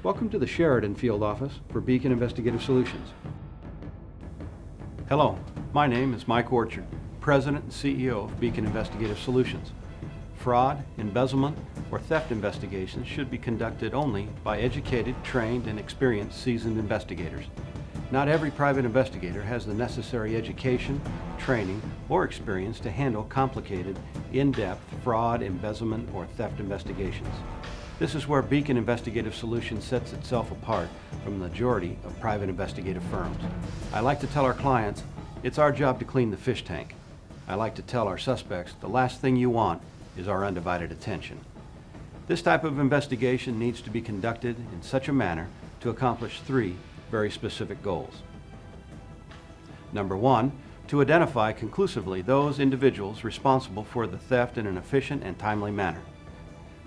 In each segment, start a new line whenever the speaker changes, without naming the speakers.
Welcome to the Sheridan Field Office for Beacon Investigative Solutions. Hello, my name is Mike Orchard, President and CEO of Beacon Investigative Solutions. Fraud, embezzlement, or theft investigations should be conducted only by educated, trained, and experienced seasoned investigators. Not every private investigator has the necessary education, training, or experience to handle complicated, in-depth fraud, embezzlement, or theft investigations. This is where Beacon Investigative Solutions sets itself apart from the majority of private investigative firms. I like to tell our clients, it's our job to clean the fish tank. I like to tell our suspects, the last thing you want is our undivided attention. This type of investigation needs to be conducted in such a manner to accomplish three very specific goals. Number one, to identify conclusively those individuals responsible for the theft in an efficient and timely manner.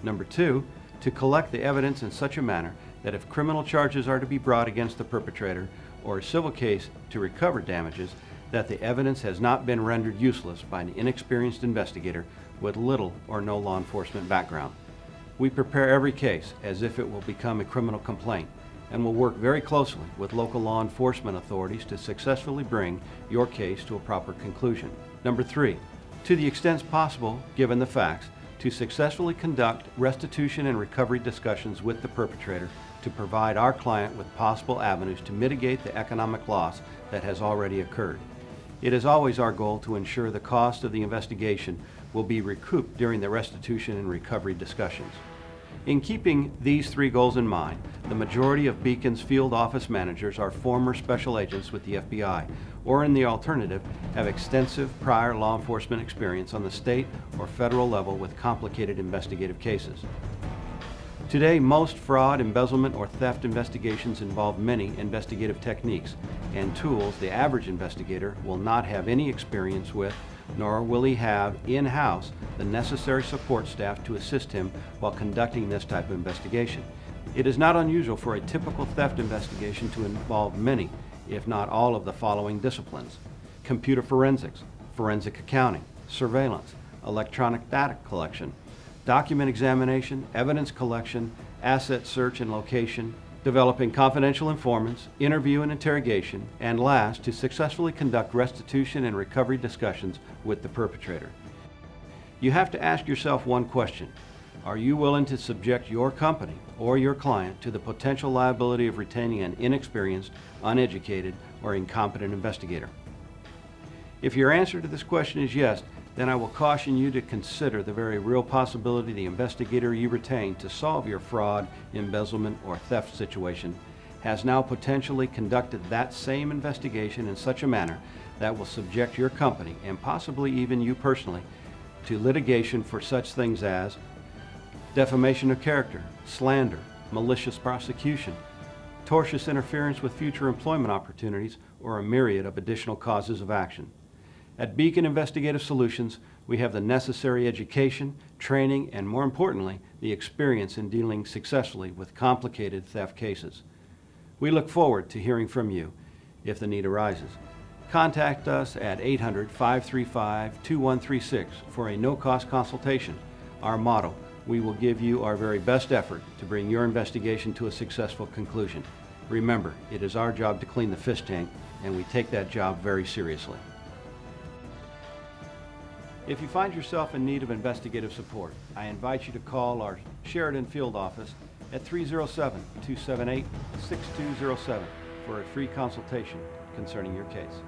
Number two, to collect the evidence in such a manner that if criminal charges are to be brought against the perpetrator or a civil case to recover damages, that the evidence has not been rendered useless by an inexperienced investigator with little or no law enforcement background. We prepare every case as if it will become a criminal complaint and will work very closely with local law enforcement authorities to successfully bring your case to a proper conclusion. Number three, to the extent possible, given the facts, to successfully conduct restitution and recovery discussions with the perpetrator to provide our client with possible avenues to mitigate the economic loss that has already occurred. It is always our goal to ensure the cost of the investigation will be recouped during the restitution and recovery discussions. In keeping these three goals in mind, the majority of Beacon's field office managers are former special agents with the FBI, or in the alternative, have extensive prior law enforcement experience on the state or federal level with complicated investigative cases. Today, most fraud, embezzlement, or theft investigations involve many investigative techniques and tools the average investigator will not have any experience with, nor will he have in-house the necessary support staff to assist him while conducting this type of investigation. It is not unusual for a typical theft investigation to involve many, if not all, of the following disciplines: computer forensics, forensic accounting, surveillance, electronic data collection, document examination, evidence collection, asset search and location, developing confidential informants, interview and interrogation, and last, to successfully conduct restitution and recovery discussions with the perpetrator. You have to ask yourself one question: are you willing to subject your company or your client to the potential liability of retaining an inexperienced, uneducated, or incompetent investigator? If your answer to this question is yes, then I will caution you to consider the very real possibility the investigator you retain to solve your fraud, embezzlement, or theft situation has now potentially conducted that same investigation in such a manner that will subject your company, and possibly even you personally, to litigation for such things as defamation of character, slander, malicious prosecution, tortious interference with future employment opportunities, or a myriad of additional causes of action. At Beacon Investigative Solutions, we have the necessary education, training, and more importantly, the experience in dealing successfully with complicated theft cases. We look forward to hearing from you if the need arises. Contact us at 800-535-2136 for a no-cost consultation. Our motto: we will give you our very best effort to bring your investigation to a successful conclusion. Remember, it is our job to clean the fish tank, and we take that job very seriously. If you find yourself in need of investigative support, I invite you to call our Sheridan Field Office at 307-278-6207 for a free consultation concerning your case.